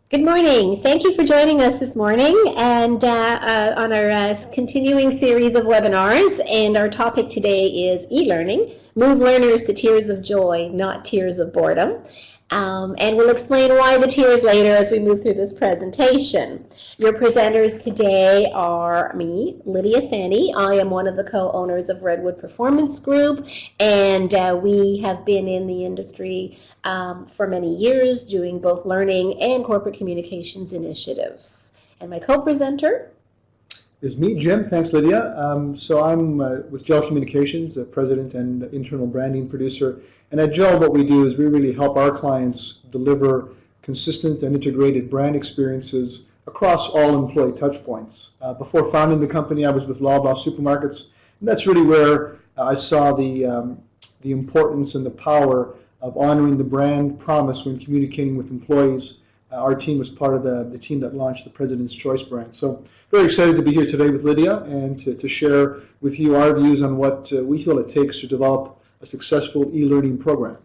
Good morning. Thank you for joining us this morning and on our continuing series of webinars. And our topic today is e-learning. Move learners to tears of joy, not tears of boredom. And we'll explain why the tears later as we move through this presentation. Your presenters today are me, Lydia Sandy. I am one of the co-owners of Redwood Performance Group, and we have been in the industry for many years doing both learning and corporate communications initiatives. And my co-presenter is me, Jim. Thanks, Lydia. So I'm with Gel Communications, president and internal branding producer. And at Gel, what we do is we really help our clients deliver consistent and integrated brand experiences across all employee touchpoints. Before founding the company, I was with Loblaw Supermarkets, and that's really where I saw the importance and the power of honoring the brand promise when communicating with employees. Our team was part of the team that launched the President's Choice brand. So very excited to be here today with Lydia and to share with you our views on what we feel it takes to develop a successful e-learning program.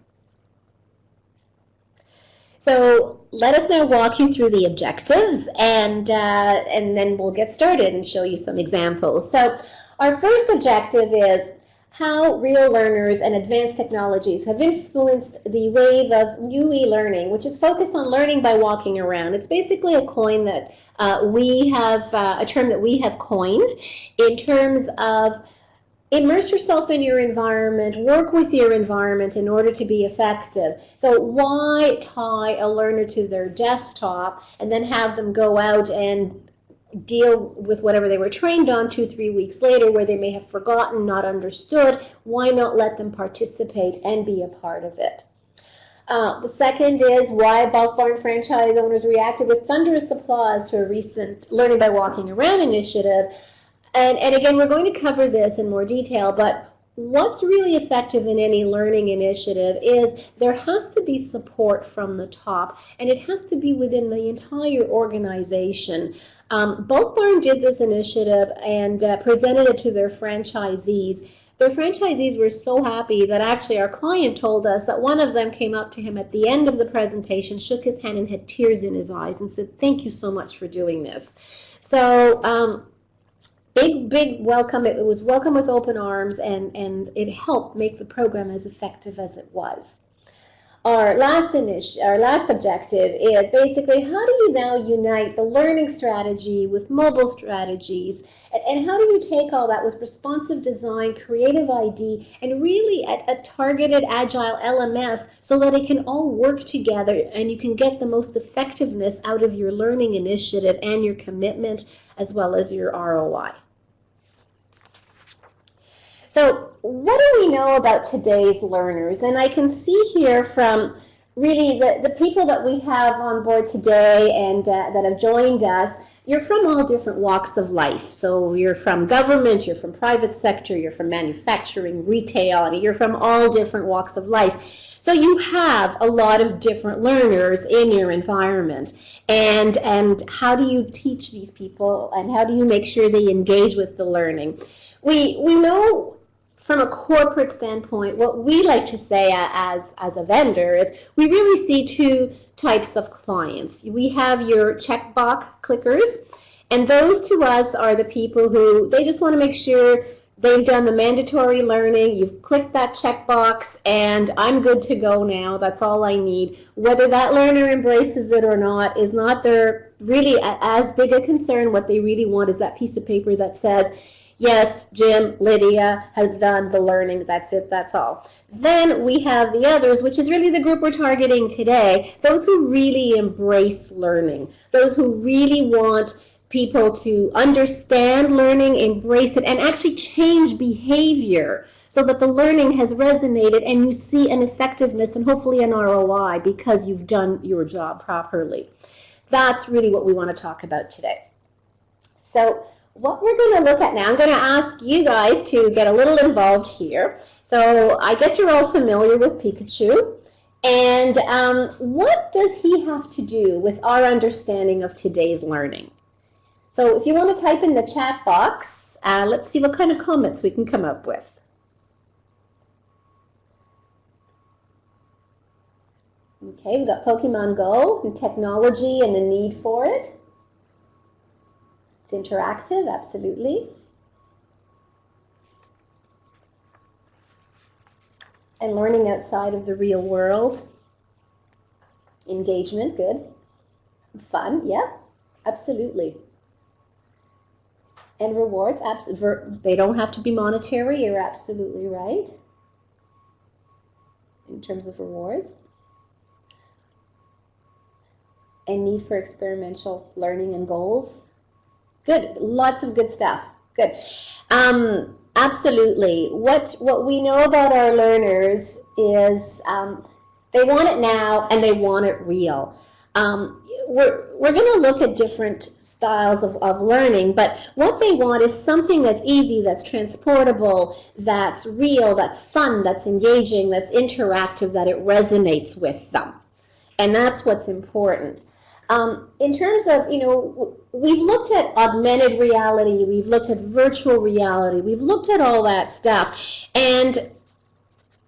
So let us now walk you through the objectives and then we'll get started and show you some examples. So our first objective is how real learners and advanced technologies have influenced the wave of new e-learning, which is focused on learning by walking around. It's basically a coin that a term that we have coined in terms of immerse yourself in your environment, work with your environment in order to be effective. So why tie a learner to their desktop and then have them go out and deal with whatever they were trained on 2-3 weeks later where they may have forgotten, not understood? Why not let them participate and be a part of it? The second is why Bulk Barn franchise owners reacted with thunderous applause to a recent Learning by Walking Around initiative. And again, we're going to cover this in more detail, but what's really effective in any learning initiative is there has to be support from the top, and it has to be within the entire organization. Bulk Barn did this initiative and presented it to their franchisees. Their franchisees were so happy that actually our client told us that one of them came up to him at the end of the presentation, shook his hand and had tears in his eyes and said, "Thank you so much for doing this." So big welcome. It was welcome with open arms, and it helped make the program as effective as it was. Our last objective is basically how do you now unite the learning strategy with mobile strategies, and how do you take all that with responsive design, creative ID, and really a targeted agile LMS so that it can all work together and you can get the most effectiveness out of your learning initiative and your commitment as well as your ROI. So what do we know about today's learners? And I can see here from really the people that we have on board today and that have joined us, you're from all different walks of life. So you're from government, you're from private sector, you're from manufacturing, retail, I mean, you're from all different walks of life. So you have a lot of different learners in your environment. And how do you teach these people and how do you make sure they engage with the learning? We know from a corporate standpoint, what we like to say as a vendor is we really see two types of clients. We have your checkbox clickers, and those to us are the people who they just want to make sure they've done the mandatory learning, you've clicked that checkbox, and I'm good to go now, that's all I need. Whether that learner embraces it or not is not their really as big a concern. What they really want is that piece of paper that says, yes, Jim, Lydia has done the learning, that's it, that's all. Then we have the others, which is really the group we're targeting today, those who really embrace learning, those who really want people to understand learning, embrace it, and actually change behavior so that the learning has resonated and you see an effectiveness and hopefully an ROI because you've done your job properly. That's really what we want to talk about today. So what we're going to look at now, I'm going to ask you guys to get a little involved here. So I guess you're all familiar with Pikachu. And what does he have to do with our understanding of today's learning? So if you want to type in the chat box, let's see what kind of comments we can come up with. Okay, we've got Pokemon Go and technology and the need for it. It's interactive, absolutely. And learning outside of the real world. Engagement, good. Fun, yeah, absolutely. And rewards, they don't have to be monetary, you're absolutely right. In terms of rewards. And need for experiential learning and goals. Good, lots of good stuff, good. Absolutely, what we know about our learners is they want it now and they want it real. We're going to look at different styles of learning, but what they want is something that's easy, that's transportable, that's real, that's fun, that's engaging, that's interactive, that it resonates with them. And that's what's important. In terms of, we've looked at augmented reality, we've looked at virtual reality, we've looked at all that stuff, and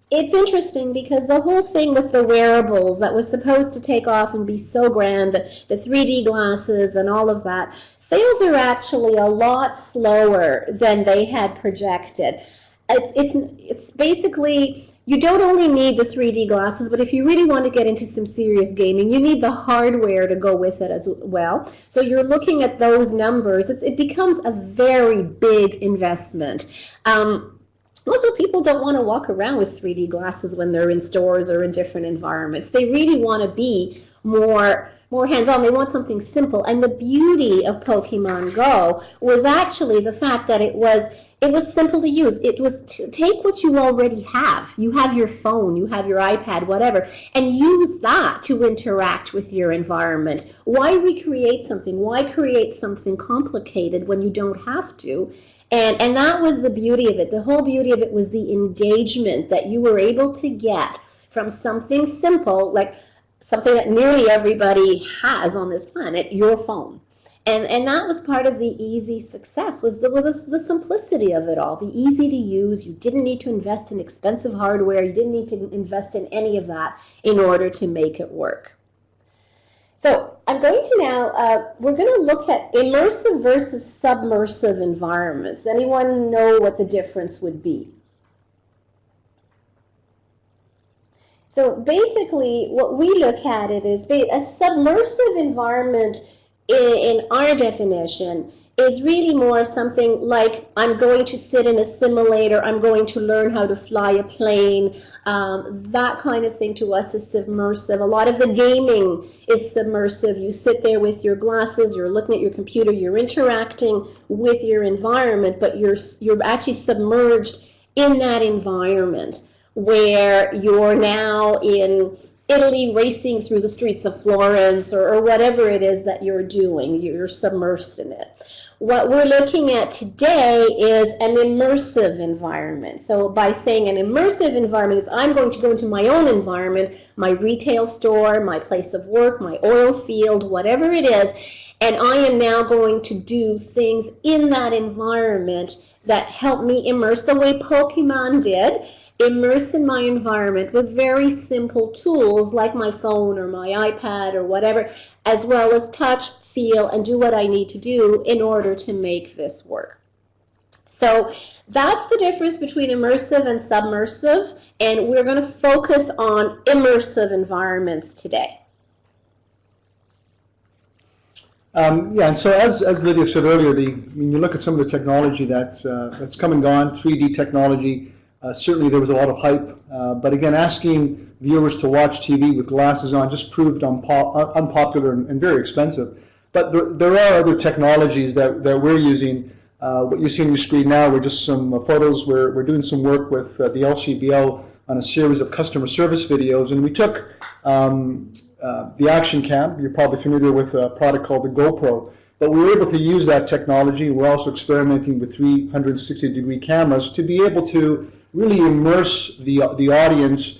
it's interesting because the whole thing with the wearables that was supposed to take off and be so grand, the 3D glasses and all of that, sales are actually a lot slower than they had projected. It's basically, you don't only need the 3D glasses, but if you really want to get into some serious gaming, you need the hardware to go with it as well. So you're looking at those numbers. It becomes a very big investment. Also, people don't want to walk around with 3D glasses when they're in stores or in different environments. They really want to be more hands-on. They want something simple. And the beauty of Pokemon Go was actually the fact that it was simple to use. It was to take what you already have. You have your phone, you have your iPad, whatever, and use that to interact with your environment. Why recreate something? Why create something complicated when you don't have to? And that was the beauty of it. The whole beauty of it was the engagement that you were able to get from something simple, like something that nearly everybody has on this planet, your phone. And that was part of the easy success, was the simplicity of it all, the easy to use. You didn't need to invest in expensive hardware. You didn't need to invest in any of that in order to make it work. So I'm going to now, we're going to look at immersive versus submersive environments. Anyone know what the difference would be? So basically, what we look at it is a submersive environment in our definition is really more something like, I'm going to sit in a simulator, I'm going to learn how to fly a plane, that kind of thing to us is submersive. A lot of the gaming is submersive. You sit there with your glasses, you're looking at your computer, you're interacting with your environment, but you're actually submerged in that environment where you're now in Italy racing through the streets of Florence or whatever it is that you're doing. You're submersed in it. What we're looking at today is an immersive environment. So by saying an immersive environment is I'm going to go into my own environment, my retail store, my place of work, my oil field, whatever it is, and I am now going to do things in that environment that help me immerse the way Pokemon did. Immerse in my environment with very simple tools like my phone or my iPad or whatever, as well as touch, feel, and do what I need to do in order to make this work. So that's the difference between immersive and submersive, and we're going to focus on immersive environments today. Yeah, and so as Lydia said earlier, when you look at some of the technology that's come and gone, 3D technology, certainly there was a lot of hype, but again, asking viewers to watch TV with glasses on just proved unpopular and very expensive. But there are other technologies that we're using. What you see on your screen now were just some photos. We're doing some work with the LCBO on a series of customer service videos, and we took the action cam. You're probably familiar with a product called the GoPro. But we were able to use that technology. We're also experimenting with 360-degree cameras to be able to really immerse the audience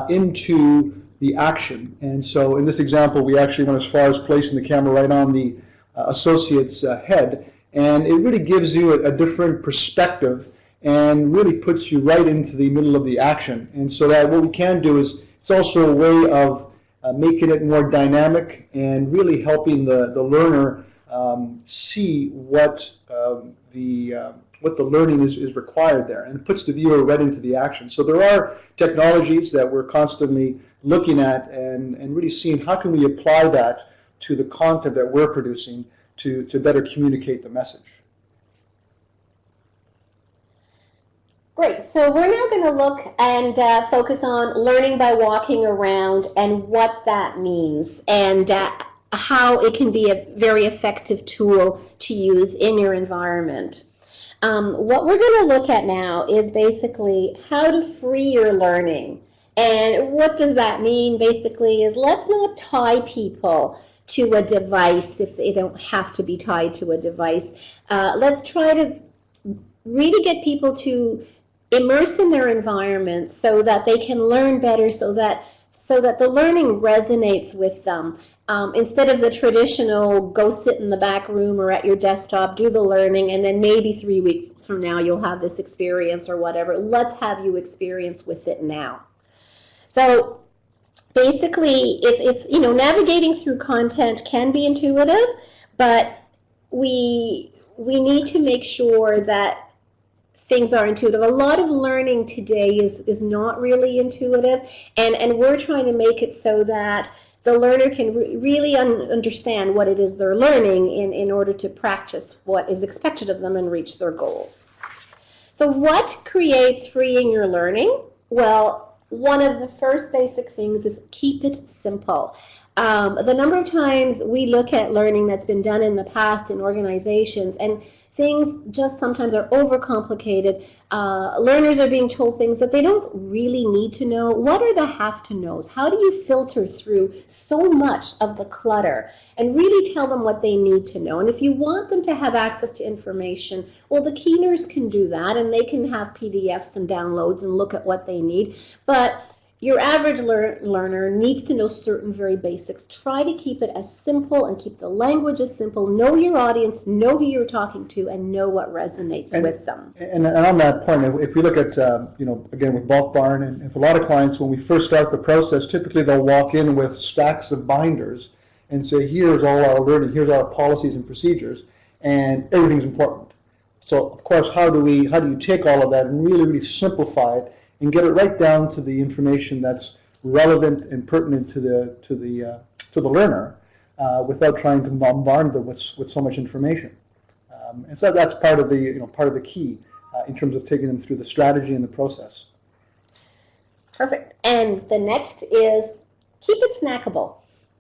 into the action. And so in this example, we actually went as far as placing the camera right on the associate's head. And it really gives you a different perspective and really puts you right into the middle of the action. And so that what we can do is, it's also a way of making it more dynamic and really helping the learner see what the learning is required there, and puts the viewer right into the action. So there are technologies that we're constantly looking at and really seeing how can we apply that to the content that we're producing to better communicate the message. Great. So we're now going to look and focus on learning by walking around and what that means, and how it can be a very effective tool to use in your environment. What we're going to look at now is basically how to free your learning. And what does that mean basically is, let's not tie people to a device if they don't have to be tied to a device. Let's try to really get people to immerse in their environment so that they can learn better, so that the learning resonates with them. Instead of the traditional go sit in the back room or at your desktop, do the learning, and then maybe 3 weeks from now you'll have this experience or whatever. Let's have you experience with it now. So basically, it's navigating through content can be intuitive, but we need to make sure that things are intuitive. A lot of learning today is not really intuitive, and we're trying to make it so that the learner can really understand what it is they're learning in order to practice what is expected of them and reach their goals. So what creates freeing your learning? Well, one of the first basic things is keep it simple. The number of times we look at learning that's been done in the past in organizations, and things just sometimes are overcomplicated. Learners are being told things that they don't really need to know. What are the have-to-knows? How do you filter through so much of the clutter and really tell them what they need to know? And if you want them to have access to information, well, the keeners can do that, and they can have PDFs and downloads and look at what they need. But your average learner needs to know certain very basics. Try to keep it as simple and keep the language as simple. Know your audience, know who you're talking to, and know what resonates with them. And on that point, if we look at, again with Bulk Barn, and for a lot of clients, when we first start the process, typically they'll walk in with stacks of binders and say, here's all our learning, here's our policies and procedures, and everything's important. So, of course, how do you take all of that and really simplify it and get it right down to the information that's relevant and pertinent to the learner, without trying to bombard them with so much information. And so that's part of the key in terms of taking them through the strategy and the process. Perfect. And the next is keep it snackable.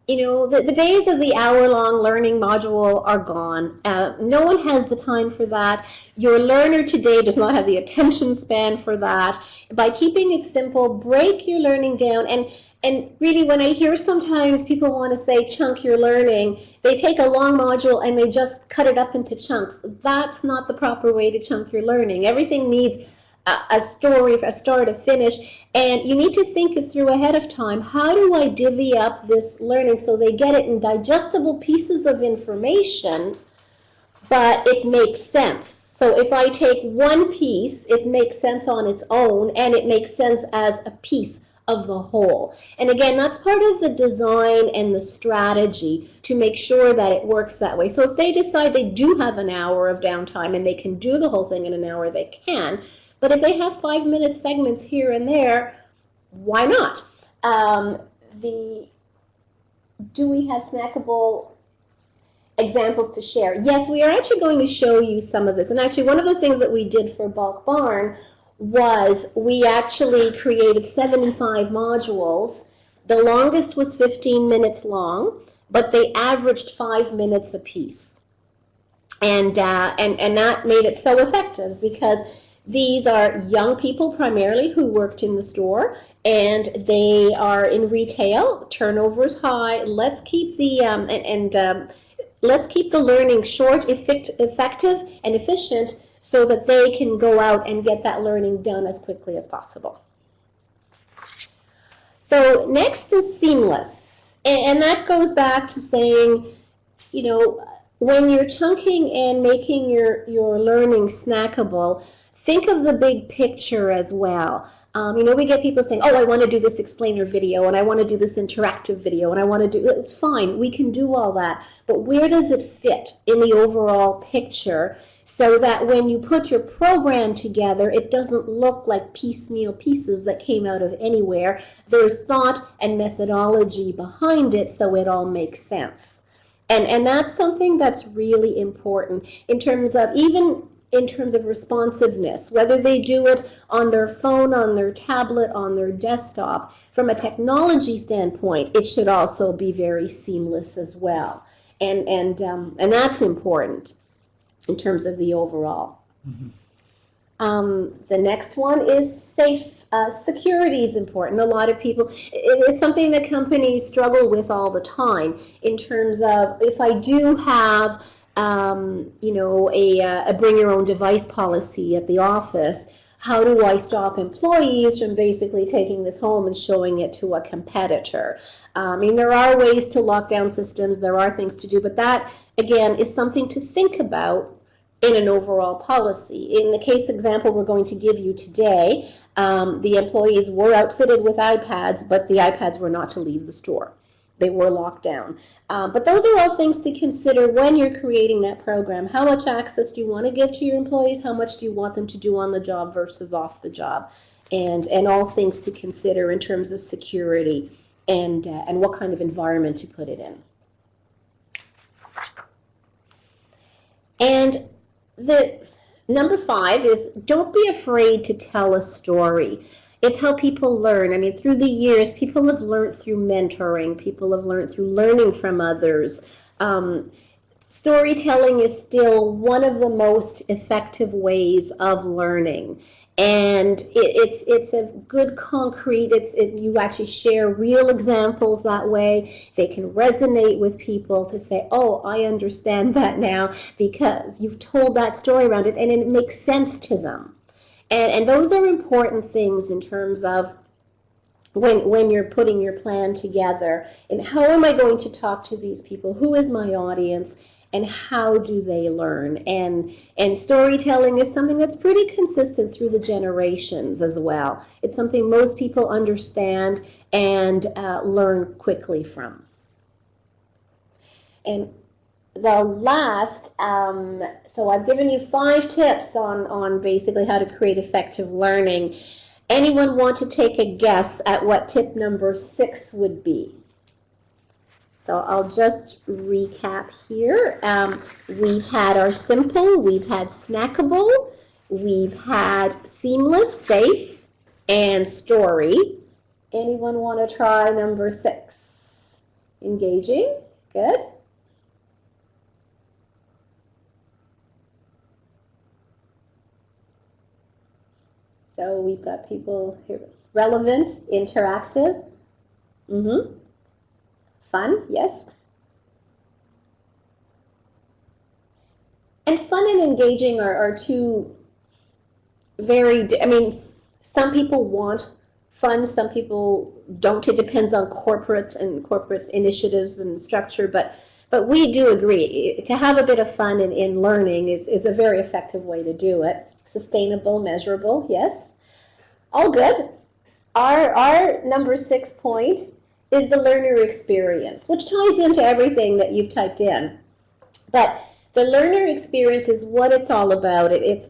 The days of the hour-long learning module are gone. No one has the time for that. Your learner today does not have the attention span for that. By keeping it simple, break your learning down. And really, when I hear sometimes people want to say chunk your learning, they take a long module and they just cut it up into chunks. That's not the proper way to chunk your learning. Everything needs a story, a start, a finish, and you need to think it through ahead of time. How do I divvy up this learning so they get it in digestible pieces of information, but it makes sense? So if I take one piece, it makes sense on its own, and it makes sense as a piece of the whole. And again, that's part of the design and the strategy to make sure that it works that way. So if they decide they do have an hour of downtime and they can do the whole thing in an hour, they can. But if they have 5-minute segments here and there, why not? Do we have snackable examples to share? Yes, we are actually going to show you some of this. And actually, one of the things that we did for Bulk Barn was we actually created 75 modules. The longest was 15 minutes long, but they averaged 5 minutes apiece. And that made it so effective because these are young people primarily who worked in the store, and they are in retail. Turnover is high. Let's keep the let's keep the learning short, effective, and efficient, so that they can go out and get that learning done as quickly as possible. So next is seamless, and that goes back to saying, when you're chunking and making your learning snackable, think of the big picture as well. We get people saying, oh, I want to do this explainer video, and I want to do this interactive video, and I want to do, it's fine, we can do all that, but where does it fit in the overall picture so that when you put your program together, it doesn't look like piecemeal pieces that came out of anywhere. There's thought and methodology behind it, so it all makes sense. And that's something that's really important in terms of, even in terms of responsiveness, whether they do it on their phone, on their tablet, on their desktop. From a technology standpoint, it should also be very seamless as well. And that's important in terms of the overall. The next one is safe. Security is important. A lot of people, it's something that companies struggle with all the time in terms of, if I do have a bring your own device policy at the office, how do I stop employees from basically taking this home and showing it to a competitor? There are ways to lock down systems, there are things to do, but that, again, is something to think about in an overall policy. In the case example we're going to give you today, the employees were outfitted with iPads, but the iPads were not to leave the store. They were locked down. But those are all things to consider when you're creating that program. How much access do you want to give to your employees? How much do you want them to do on the job versus off the job? And all things to consider in terms of security and what kind of environment to put it in. And the number 5 is, don't be afraid to tell a story. It's how people learn. Through the years, people have learned through mentoring. People have learned through learning from others. Storytelling is still one of the most effective ways of learning. And it's a good concrete, you actually share real examples that way. They can resonate with people to say, oh, I understand that now because you've told that story around it and it makes sense to them. And those are important things in terms of when you're putting your plan together. And how am I going to talk to these people? Who is my audience? And how do they learn? And storytelling is something that's pretty consistent through the generations as well. It's something most people understand and learn quickly from. And the last, so I've given you 5 tips on basically how to create effective learning. Anyone want to take a guess at what tip number 6 would be? So I'll just recap here. We've had our simple, we've had snackable, we've had seamless, safe, and story. Anyone want to try number 6? Engaging, good. So we've got people here. Relevant, interactive. Fun, yes. And fun and engaging are two very, some people want fun, some people don't. It depends on corporate initiatives and structure, but we do agree to have a bit of fun in learning is a very effective way to do it. Sustainable, measurable, yes. All good. Our number 6 point is the learner experience, which ties into everything that you've typed in. But the learner experience is what it's all about. It's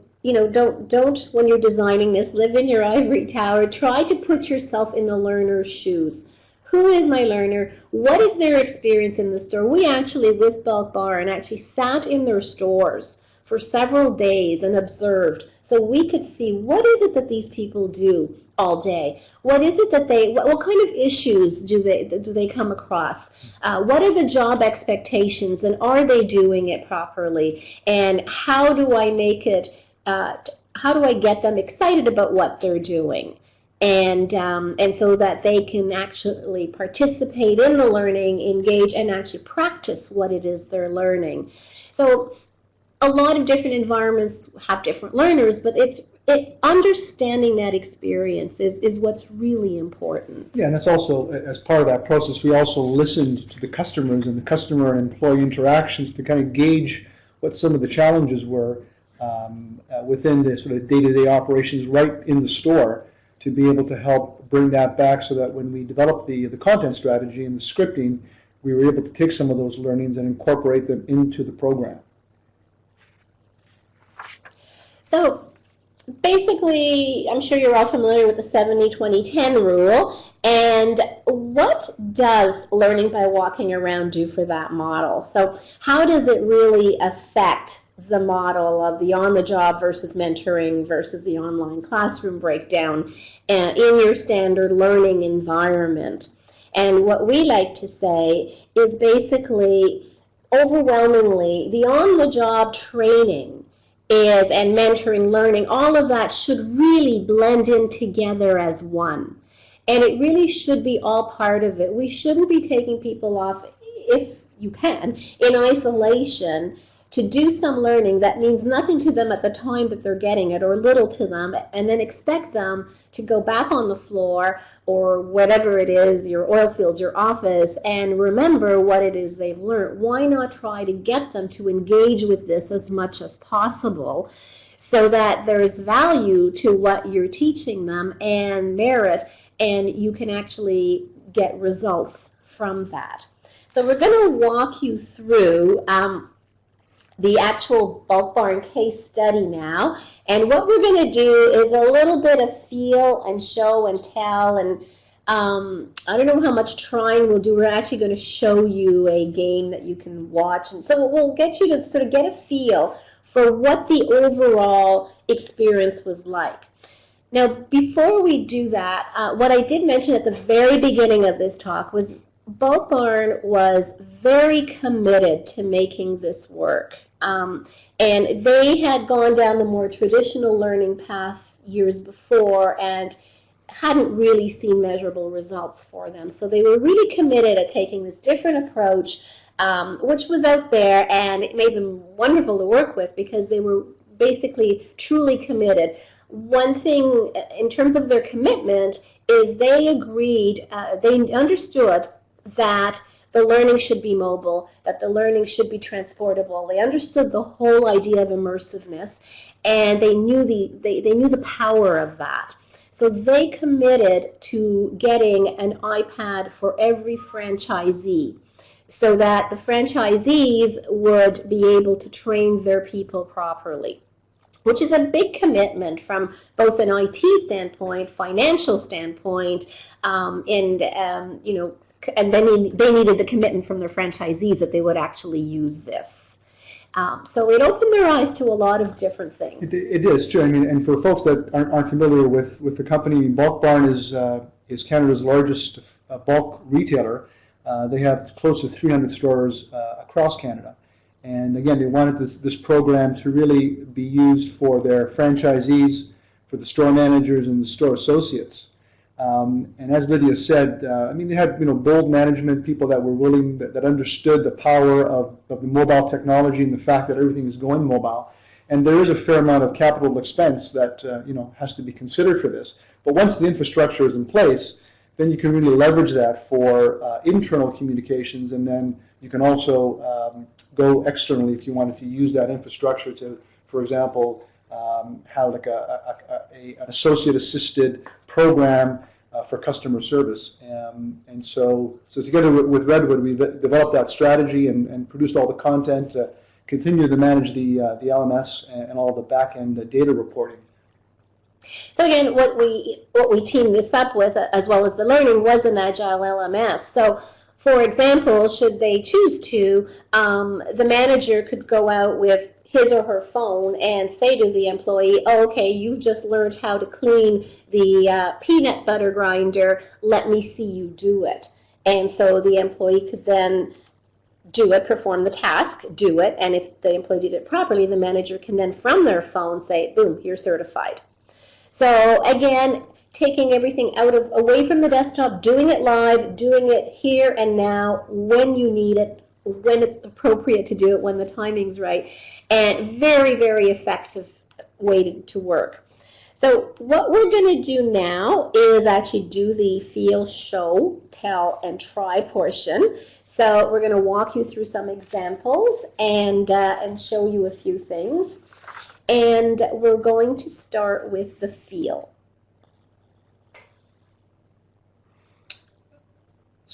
don't when you're designing this, live in your ivory tower. Try to put yourself in the learner's shoes. Who is my learner? What is their experience in the store? We actually, with Bulk Barn, actually sat in their stores for several days and observed, so we could see what is it that these people do all day. What is it that what kind of issues do they come across? What are the job expectations, and are they doing it properly? And how do I make it? How do I get them excited about what they're doing? And so that they can actually participate in the learning, engage, and actually practice what it is they're learning. So a lot of different environments have different learners, but understanding that experience is what's really important. Yeah, and it's also, as part of that process, we also listened to the customers and the customer and employee interactions to kind of gauge what some of the challenges were within the sort of day-to-day operations right in the store, to be able to help bring that back so that when we develop the content strategy and the scripting, we were able to take some of those learnings and incorporate them into the program. So basically, I'm sure you're all familiar with the 70-20-10 rule. And what does learning by walking around do for that model? So how does it really affect the model of the on-the-job versus mentoring versus the online classroom breakdown in your standard learning environment? And what we like to say is basically, overwhelmingly, the on-the-job training is, and mentoring, learning, all of that should really blend in together as one. And it really should be all part of it. We shouldn't be taking people off, if you can, in isolation to do some learning that means nothing to them at the time that they're getting it, or little to them, and then expect them to go back on the floor or whatever it is, your oil fields, your office, and remember what it is they've learned. Why not try to get them to engage with this as much as possible so that there's value to what you're teaching them and merit, and you can actually get results from that. So we're going to walk you through the actual Bulk Barn case study now, and what we're going to do is a little bit of feel and show and tell, and I don't know how much trying we'll do. We're actually going to show you a game that you can watch, and so we'll get you to sort of get a feel for what the overall experience was like. Now, before we do that, what I did mention at the very beginning of this talk was Bulk Barn was very committed to making this work. And they had gone down the more traditional learning path years before and hadn't really seen measurable results for them. So they were really committed at taking this different approach, which was out there, and it made them wonderful to work with because they were basically truly committed. One thing in terms of their commitment is they agreed, they understood that the learning should be mobile, that the learning should be transportable. They understood the whole idea of immersiveness, and they knew the power of that. So they committed to getting an iPad for every franchisee so that the franchisees would be able to train their people properly, which is a big commitment from both an IT standpoint, financial standpoint, and you know, and then they needed the commitment from their franchisees that they would actually use this. So it opened their eyes to a lot of different things. It is true. I mean, and for folks that aren't familiar with the company, Bulk Barn is Canada's largest bulk retailer. They have close to 300 stores across Canada. And again, they wanted this program to really be used for their franchisees, for the store managers and the store associates. And as Lydia said, I mean, they had bold management, people that were willing, that understood the power of the mobile technology and the fact that everything is going mobile. And there is a fair amount of capital expense that has to be considered for this. But once the infrastructure is in place, then you can really leverage that for internal communications, and then you can also go externally if you wanted to use that infrastructure to, for example, have like an associate-assisted program for customer service. And so together with Redwood, we developed that strategy and produced all the content to continue to manage the LMS and all the back-end data reporting. So again, what we teamed this up with, as well as the learning, was an Agile LMS. So, for example, should they choose to, the manager could go out with his or her phone and say to the employee, oh, okay, you've just learned how to clean the peanut butter grinder, let me see you do it. And so the employee could then do it, perform the task, do it, and if the employee did it properly, the manager can then from their phone say, boom, you're certified. So again, taking everything away from the desktop, doing it live, doing it here and now, when you need it, when it's appropriate to do it, when the timing's right, and very, very effective way to work. So what we're going to do now is actually do the feel, show, tell, and try portion. So we're going to walk you through some examples and show you a few things. And we're going to start with the feel.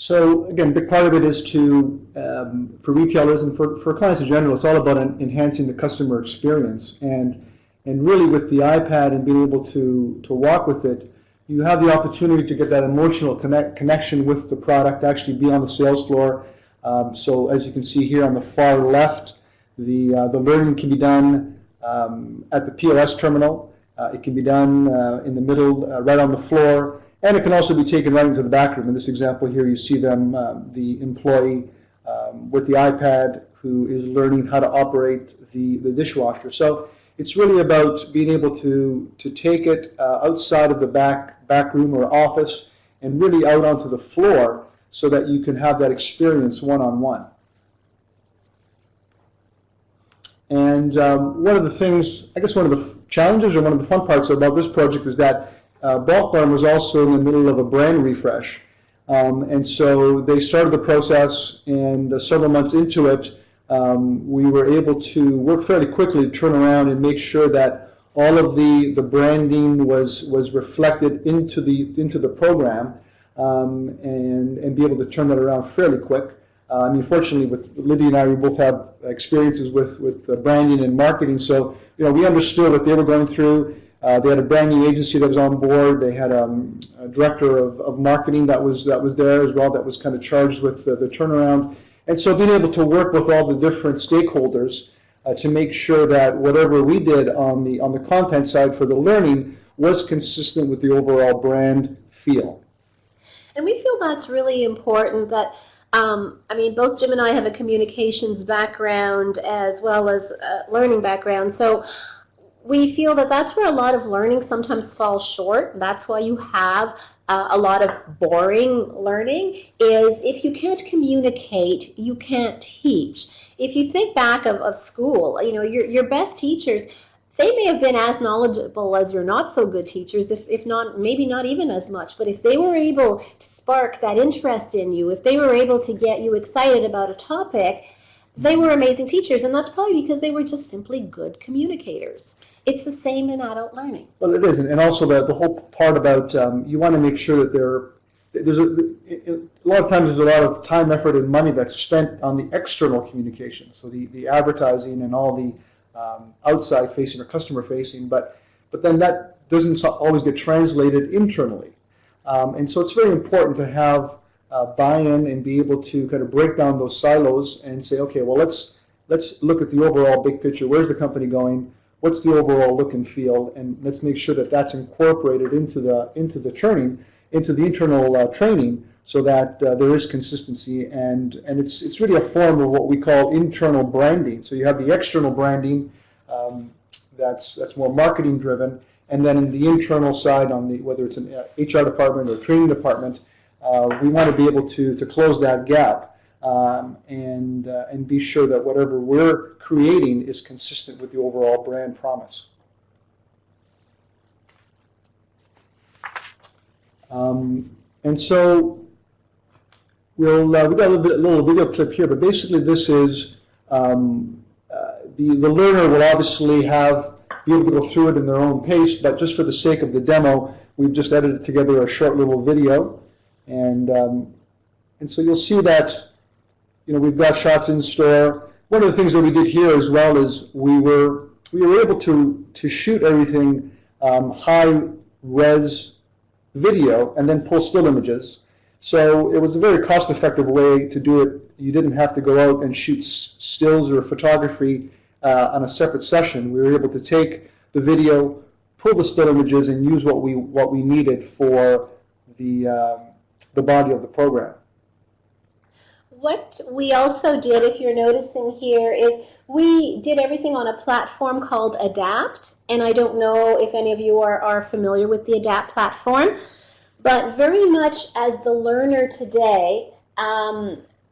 So again, a big part of it is to, for retailers and for clients in general, it's all about enhancing the customer experience. And really with the iPad and being able to walk with it, you have the opportunity to get that emotional connection with the product, actually be on the sales floor. So as you can see here on the far left, the learning can be done at the POS terminal. It can be done in the middle, right on the floor, and it can also be taken right into the back room. In this example here, you see them, the employee with the iPad who is learning how to operate the dishwasher. So it's really about being able to take it outside of the back room or office and really out onto the floor so that you can have that experience one-on-one. And one of the things, I guess one of the challenges or one of the fun parts about this project is that Bulk Barn was also in the middle of a brand refresh. And so they started the process, and several months into it, we were able to work fairly quickly to turn around and make sure that all of the branding was reflected into the program, and be able to turn that around fairly quick. I mean, fortunately, with Lydia and I, we both have experiences with branding and marketing, so we understood what they were going through. They had a brand new agency that was on board. They had a director of marketing that was there as well, that was kind of charged with the turnaround. And so being able to work with all the different stakeholders to make sure that whatever we did on the content side for the learning was consistent with the overall brand feel. And we feel that's really important. That I mean, both Jim and I have a communications background as well as a learning background. So we feel that that's where a lot of learning sometimes falls short. That's why you have a lot of boring learning, is if you can't communicate, you can't teach. If you think back of school, your best teachers, they may have been as knowledgeable as your not so good teachers, if not, maybe not even as much. But if they were able to spark that interest in you, if they were able to get you excited about a topic, they were amazing teachers. And that's probably because they were just simply good communicators. It's the same in adult learning. Well, it is, and also the whole part about you want to make sure that there's a lot of times there's a lot of time, effort, and money that's spent on the external communication, so the advertising and all the outside facing or customer facing, but then that doesn't always get translated internally, and so it's very important to have buy-in and be able to kind of break down those silos and say, okay, well let's look at the overall big picture. Where's the company going? What's the overall look and feel, and let's make sure that that's incorporated into the internal training, so that there is consistency, and it's really a form of what we call internal branding. So you have the external branding that's more marketing driven, and then in the internal side, on whether it's an HR department or training department, we want to be able to close that gap. And be sure that whatever we're creating is consistent with the overall brand promise. And so we've got a little video clip here, but basically this is the learner will obviously be able to go through it in their own pace, but just for the sake of the demo, we've just edited together a short little video, and so you'll see that. We've got shots in store. One of the things that we did here as well is we were able to shoot everything high res video and then pull still images. So it was a very cost-effective way to do it. You didn't have to go out and shoot stills or photography on a separate session. We were able to take the video, pull the still images, and use what we needed for the body of the program. What we also did, if you're noticing here, is we did everything on a platform called Adapt, and I don't know if any of you are familiar with the Adapt platform, but very much as the learner today,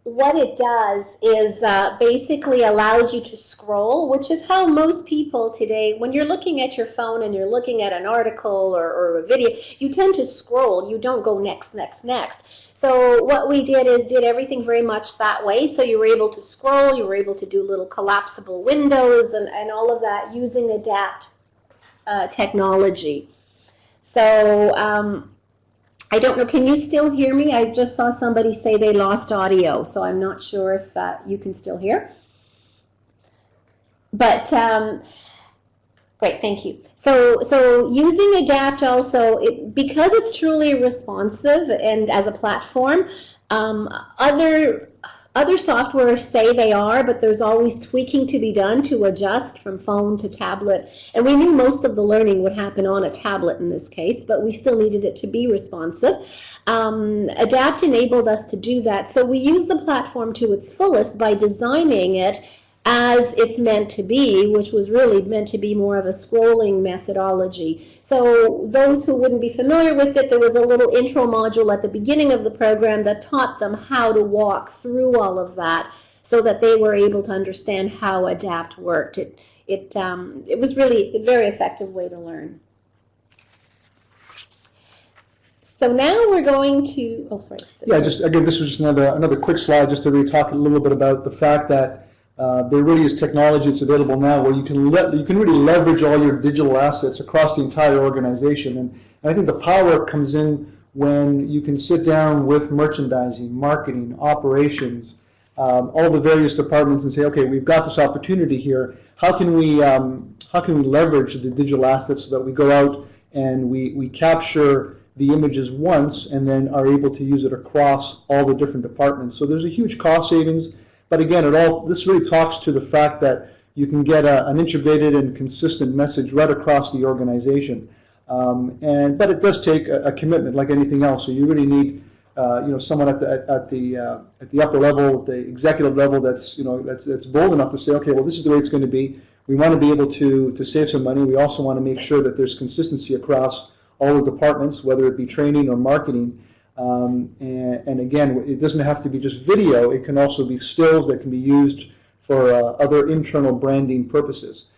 what it does is basically allows you to scroll, which is how most people today, when you're looking at your phone and you're looking at an article or a video, you tend to scroll. You don't go next, next, next. So what we did is did everything very much that way. So you were able to scroll, you were able to do little collapsible windows and all of that using Adapt technology. So I don't know, can you still hear me? I just saw somebody say they lost audio, so I'm not sure if you can still hear. But great, thank you. So using Adapt also, because it's truly responsive and as a platform, other software say they are, but there's always tweaking to be done to adjust from phone to tablet. And we knew most of the learning would happen on a tablet in this case, but we still needed it to be responsive. Adapt enabled us to do that. So we used the platform to its fullest by designing it as it's meant to be, which was really meant to be more of a scrolling methodology. So those who wouldn't be familiar with it, there was a little intro module at the beginning of the program that taught them how to walk through all of that so that they were able to understand how Adapt worked. It was really a very effective way to learn. So now we're going to, oh, sorry. Yeah, just again, this was just another quick slide just to really talk a little bit about the fact that there really is technology that's available now where you can really leverage all your digital assets across the entire organization. And I think the power comes in when you can sit down with merchandising, marketing, operations, all the various departments and say, okay, we've got this opportunity here. How can we leverage the digital assets so that we go out and we capture the images once and then are able to use it across all the different departments. So there's a huge cost savings. But again, this really talks to the fact that you can get an integrated and consistent message right across the organization. But it does take a commitment, like anything else. So you really need, someone at the upper level, the executive level, that's bold enough to say, okay, well, this is the way it's going to be. We want to be able to save some money. We also want to make sure that there's consistency across all the departments, whether it be training or marketing. And again, it doesn't have to be just video. It can also be stills that can be used for other internal branding purposes.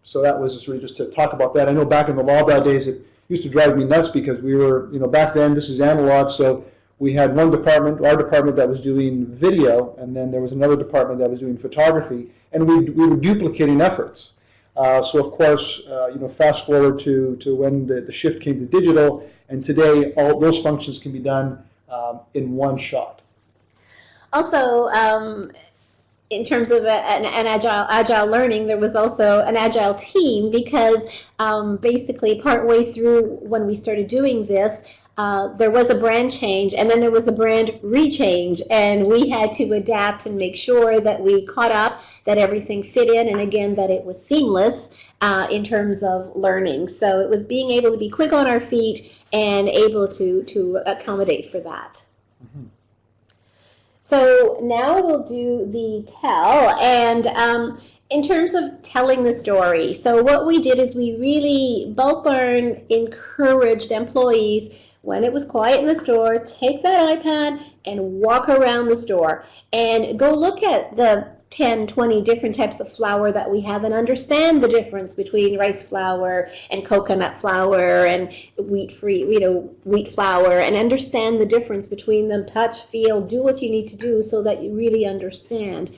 So that was just really just to talk about that. I know back in the Lawbrow days, it used to drive me nuts because we were, back then, this is analog, so we had one department, our department, that was doing video, and then there was another department that was doing photography, and we were duplicating efforts. So of course, fast forward to when the shift came to digital, and today all those functions can be done in one shot. Also, in terms of an agile learning, there was also an agile team because basically partway through when we started doing this, there was a brand change and then there was a brand rechange, and we had to adapt and make sure that we caught up, that everything fit in, and again that it was seamless in terms of learning. So it was being able to be quick on our feet and able to accommodate for that. Mm-hmm. So now we'll do the tell, and in terms of telling the story, so what we did is we really, Bulk Barn encouraged employees, when it was quiet in the store, take that iPad and walk around the store and go look at the 10, 20 different types of flour that we have and understand the difference between rice flour and coconut flour and wheat flour, and understand the difference between them, touch, feel, do what you need to do so that you really understand.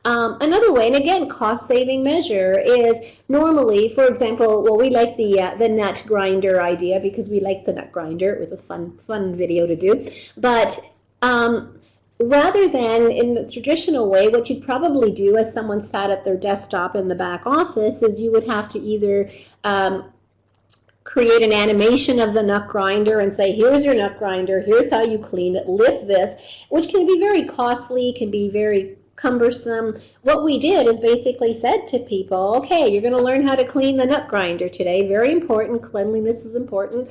Another way, and again, cost-saving measure, is normally, for example, well, we like the nut grinder idea because we like the nut grinder. It was a fun video to do. But rather than in the traditional way, what you'd probably do as someone sat at their desktop in the back office is you would have to either create an animation of the nut grinder and say, here's your nut grinder, here's how you clean it, lift this, which can be very costly, can be very cumbersome. What we did is basically said to people, okay, you're going to learn how to clean the nut grinder today. Very important. Cleanliness is important.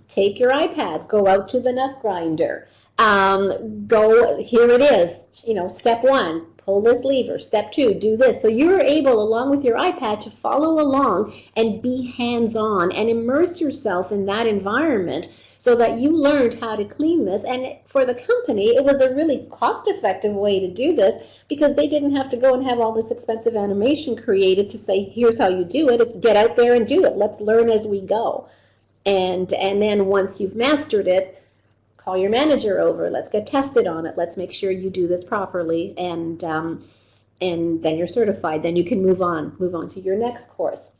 Take your iPad, go out to the nut grinder. Here it is, step 1, pull this lever. Step 2, do this. So you're able, along with your iPad, to follow along and be hands-on and immerse yourself in that environment so that you learned how to clean this. And for the company, it was a really cost-effective way to do this because they didn't have to go and have all this expensive animation created to say, here's how you do it. It's get out there and do it. Let's learn as we go. And then once you've mastered it, call your manager over. Let's get tested on it. Let's make sure you do this properly. And then you're certified. Then you can move on to your next course.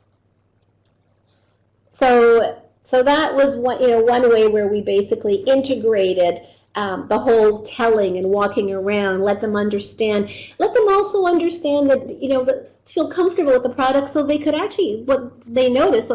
So So that was one way where we basically integrated the whole telling and walking around, let them also understand that, that feel comfortable with the product, so they could actually, what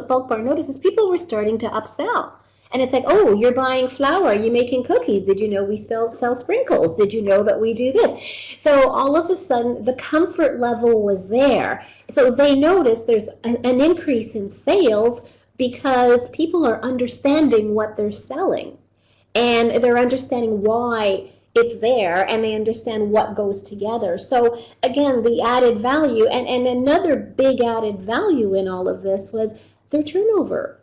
Bulk Barn noticed is people were starting to upsell. And it's like, oh, you're buying flour, you're making cookies. Did you know we sell sprinkles? Did you know that we do this? So all of a sudden, the comfort level was there. So they noticed there's an increase in sales because people are understanding what they're selling. And they're understanding why it's there, and they understand what goes together. So again, the added value, and another big added value in all of this was their turnover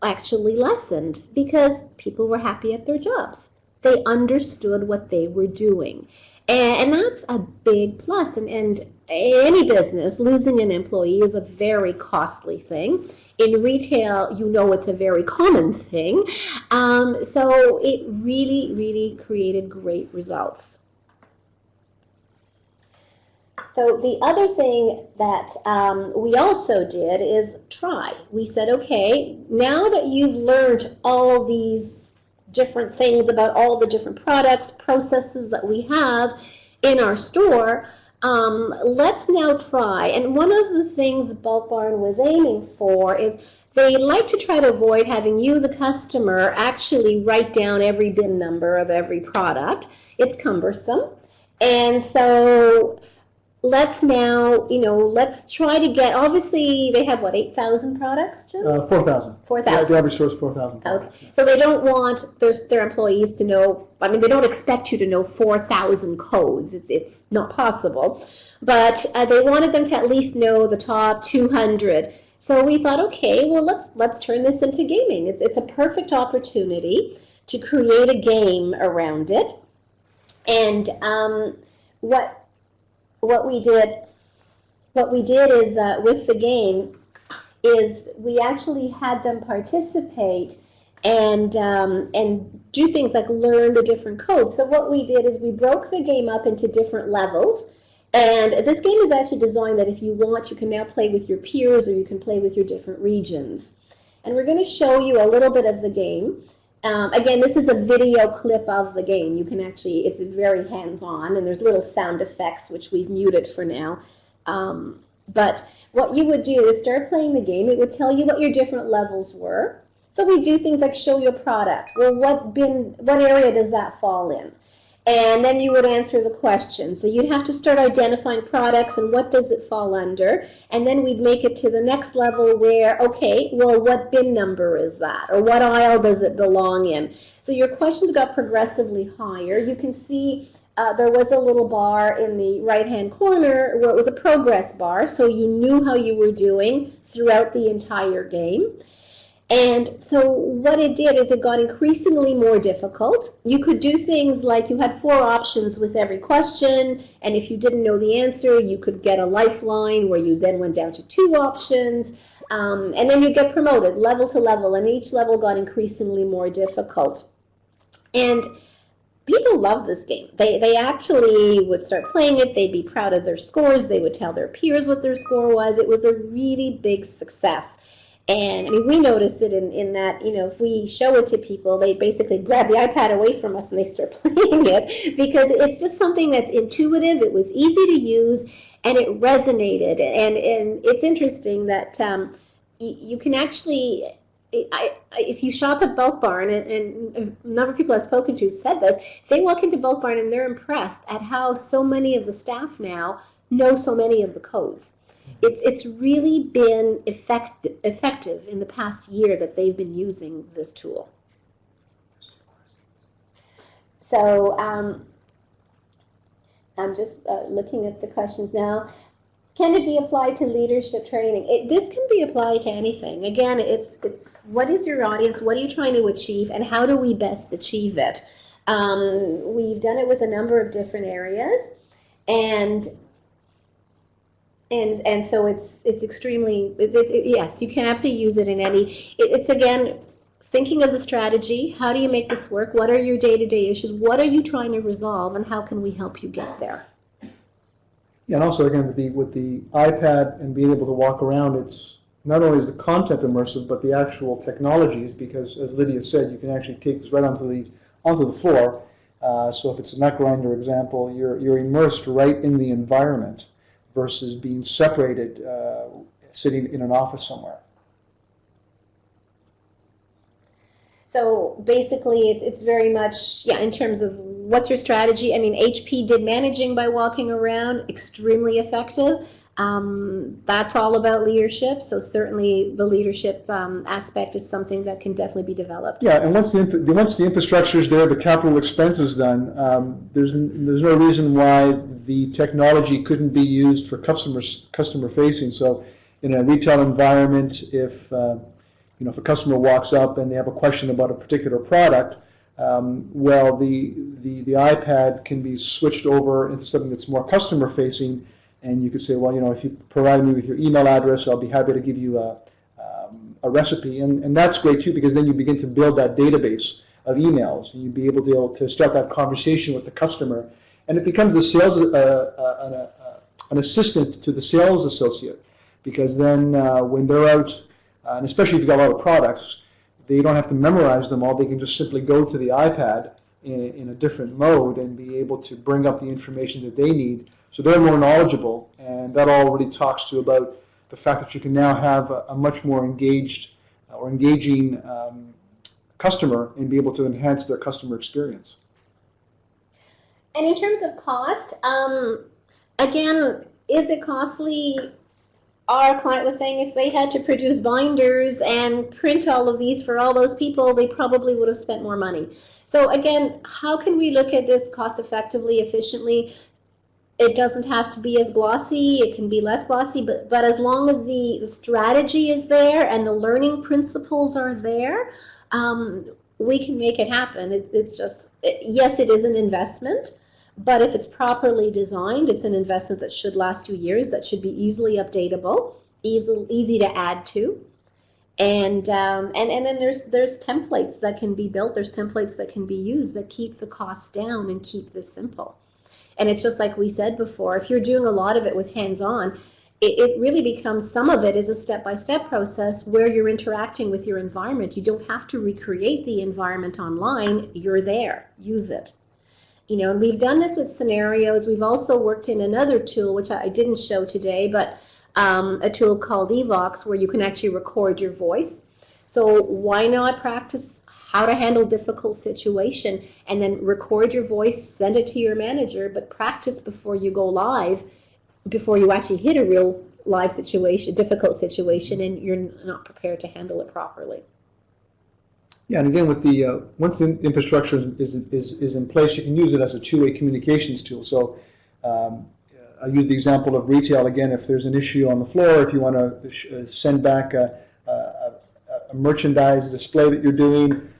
actually lessened because people were happy at their jobs. They understood what they were doing. And that's a big plus. And any business, losing an employee is a very costly thing. In retail, it's a very common thing. So it really, really created great results. So the other thing that we also did is try. We said, okay, now that you've learned all these different things about all the different products, processes that we have in our store, let's now try. And one of the things Bulk Barn was aiming for is they like to try to avoid having you, the customer, actually write down every bin number of every product. It's cumbersome. And so let's now, let's try to get, obviously they have, 8,000 products, Jim? 4,000. 4,000. The average store is 4,000. Okay. So they don't want their employees to know, they don't expect you to know 4,000 codes. It's not possible. But they wanted them to at least know the top 200. So we thought, okay, well, let's turn this into gaming. It's a perfect opportunity to create a game around it. And what we did is with the game is we actually had them participate and do things like learn the different codes. So what we did is we broke the game up into different levels. And this game is actually designed that if you want, you can now play with your peers or you can play with your different regions. And we're going to show you a little bit of the game. Again, this is a video clip of the game. You can actually, it's very hands-on, and there's little sound effects, which we've muted for now. But what you would do is start playing the game. It would tell you what your different levels were. So we do things like show your product. Well, what area does that fall in? And then you would answer the question. So you'd have to start identifying products and what does it fall under. And then we'd make it to the next level where, okay, well, what bin number is that? Or what aisle does it belong in? So your questions got progressively higher. You can see there was a little bar in the right-hand corner where it was a progress bar, so you knew how you were doing throughout the entire game. And so what it did is it got increasingly more difficult. You could do things like you had 4 options with every question, and if you didn't know the answer, you could get a lifeline where you then went down to 2 options, and then you get promoted level to level, and each level got increasingly more difficult. And people love this game. They actually would start playing it. They'd be proud of their scores. They would tell their peers what their score was. It was a really big success. And we noticed it in that, if we show it to people, they basically grab the iPad away from us and they start playing it because it's just something that's intuitive. It was easy to use and it resonated. And it's interesting that you can actually, if you shop at Bulk Barn, and a number of people I've spoken to said this, they walk into Bulk Barn and they're impressed at how so many of the staff now know so many of the codes. It's really been effective in the past year that they've been using this tool. So I'm just looking at the questions now. Can it be applied to leadership training? This can be applied to anything. Again, it's what is your audience, what are you trying to achieve, and how do we best achieve it? We've done it with a number of different areas, and so it's extremely, yes, you can absolutely use it in any, it's again, thinking of the strategy, how do you make this work, what are your day-to-day issues, what are you trying to resolve, and how can we help you get there? Yeah, and also again with the iPad and being able to walk around, it's not only is the content immersive, but the actual technologies, because as Lydia said, you can actually take this right onto the floor. So if it's a nut grinder example, you're immersed right in the environment versus being separated, sitting in an office somewhere. So basically, it's very much, yeah, in terms of what's your strategy. I mean, HP did managing by walking around, extremely effective. That's all about leadership, so certainly the leadership aspect is something that can definitely be developed. Yeah, and once the infrastructure is there, the capital expense is done, there's no reason why the technology couldn't be used for customer facing. So in a retail environment, if if a customer walks up and they have a question about a particular product, well, the iPad can be switched over into something that's more customer facing. And you could say, well, if you provide me with your email address, I'll be happy to give you a recipe. And that's great too, because then you begin to build that database of emails, and you'd be able to start that conversation with the customer. And it becomes an assistant to the sales associate, because then when they're out, and especially if you've got a lot of products, they don't have to memorize them all. They can just simply go to the iPad in a different mode and be able to bring up the information that they need. So they're more knowledgeable, and that already talks to about the fact that you can now have a much more engaged or engaging customer and be able to enhance their customer experience. And in terms of cost, again, is it costly? Our client was saying if they had to produce binders and print all of these for all those people, they probably would have spent more money. So again, how can we look at this cost effectively, efficiently? It doesn't have to be as glossy, it can be less glossy, but as long as the strategy is there and the learning principles are there, we can make it happen. It's just, yes, it is an investment, but if it's properly designed, it's an investment that should last 2 years, that should be easily updatable, easy to add to. And then there's templates that can be built, there's templates that can be used that keep the costs down and keep this simple. And it's just like we said before, if you're doing a lot of it with hands-on, it really becomes, some of it is a step-by-step process where you're interacting with your environment. You don't have to recreate the environment online, you're there, use it. And we've done this with scenarios. We've also worked in another tool, which I didn't show today, but a tool called Evox, where you can actually record your voice. So why not practice how to handle difficult situation and then record your voice, send it to your manager, but practice before you go live, before you actually hit a real live situation, difficult situation, and you're not prepared to handle it properly. Yeah, and again, with the once the infrastructure is in place, you can use it as a two-way communications tool. So I use the example of retail again. If there's an issue on the floor, if you want to send back a merchandise display that you're doing,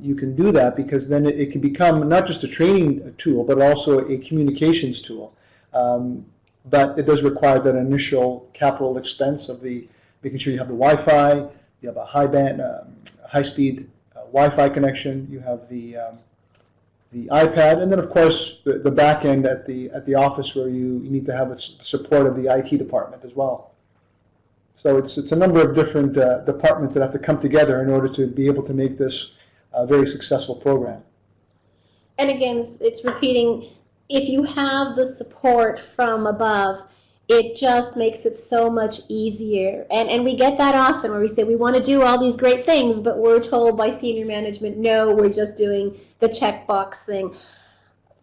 you can do that, because then it can become not just a training tool, but also a communications tool. But it does require that initial capital expense of making sure you have the Wi-Fi, you have a high-speed Wi-Fi connection, you have the iPad, and then of course the back end at the office, where you need to have the support of the IT department as well. So it's a number of different departments that have to come together in order to be able to make this a very successful program. And again, it's repeating, if you have the support from above, it just makes it so much easier. And we get that often, where we say we want to do all these great things, but we're told by senior management, no, we're just doing the checkbox thing.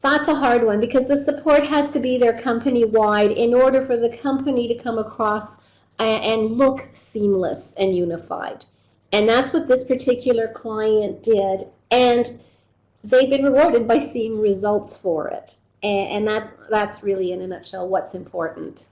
That's a hard one, because the support has to be there company-wide in order for the company to come across and look seamless and unified. And that's what this particular client did, and they've been rewarded by seeing results for it. And that's really, in a nutshell, what's important.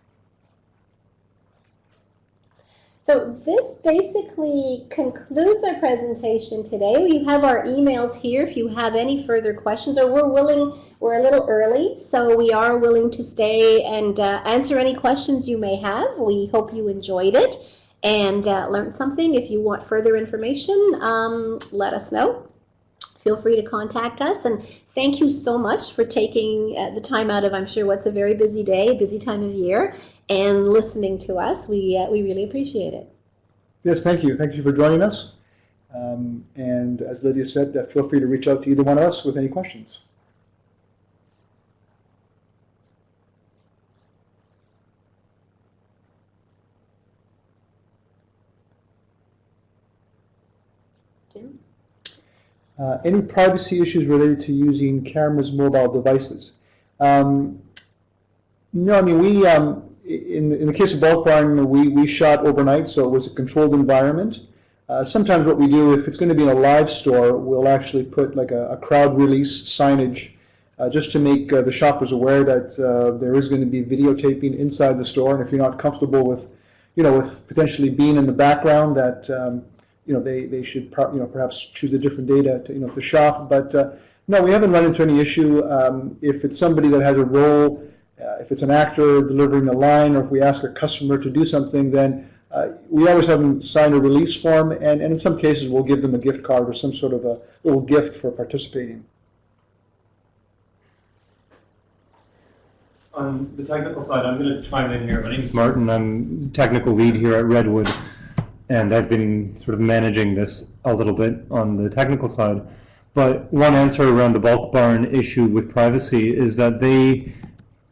So this basically concludes our presentation today. We have our emails here if you have any further questions, or we're a little early, so we are willing to stay and answer any questions you may have. We hope you enjoyed it and learned something. If you want further information, let us know. Feel free to contact us, and thank you so much for taking the time out of, I'm sure, what's a very busy day, busy time of year, and listening to us. We really appreciate it. Yes, thank you. Thank you for joining us. And as Lydia said, feel free to reach out to either one of us with any questions. Jim? Any privacy issues related to using cameras, mobile devices? No, I mean, in the case of Bulk Barn, we shot overnight, so it was a controlled environment. Sometimes what we do, if it's going to be in a live store, we'll actually put like a crowd release signage just to make the shoppers aware that there is going to be videotaping inside the store, and if you're not comfortable with, with potentially being in the background, that they should perhaps choose a different day to shop. But no, we haven't run into any issue. If it's somebody that has a role, if it's an actor delivering a line, or if we ask a customer to do something, then we always have them sign a release form, and in some cases we'll give them a gift card or some sort of a little gift for participating. On the technical side, I'm going to chime in here. My name is Martin. I'm technical lead here at Redwood, and I've been sort of managing this a little bit on the technical side. But one answer around the Bulk Barn issue with privacy is that they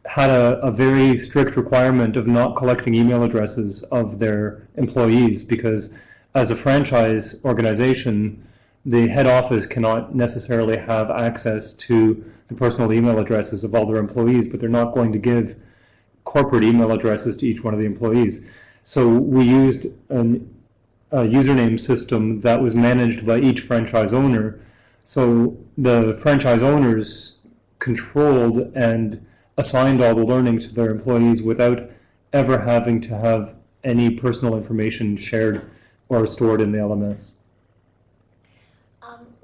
had a very strict requirement of not collecting email addresses of their employees, because as a franchise organization, the head office cannot necessarily have access to the personal email addresses of all their employees, but they're not going to give corporate email addresses to each one of the employees. So we used a username system that was managed by each franchise owner. So the franchise owners controlled and assigned all the learning to their employees without ever having to have any personal information shared or stored in the LMS.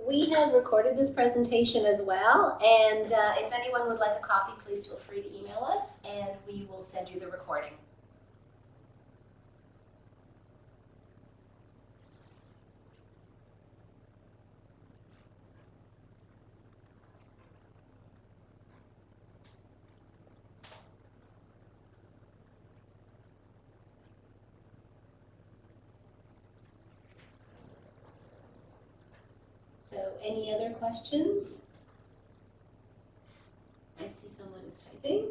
We have recorded this presentation as well, and if anyone would like a copy, please feel free to email us, and we will send you the recording. So, any other questions? I see someone is typing.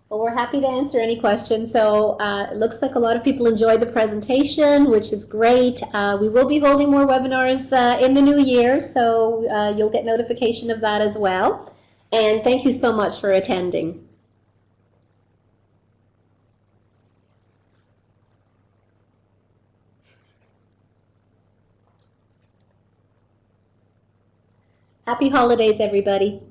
Well, we're happy to answer any questions. So it looks like a lot of people enjoyed the presentation, which is great. We will be holding more webinars in the new year, so you'll get notification of that as well. And thank you so much for attending. Happy holidays, everybody.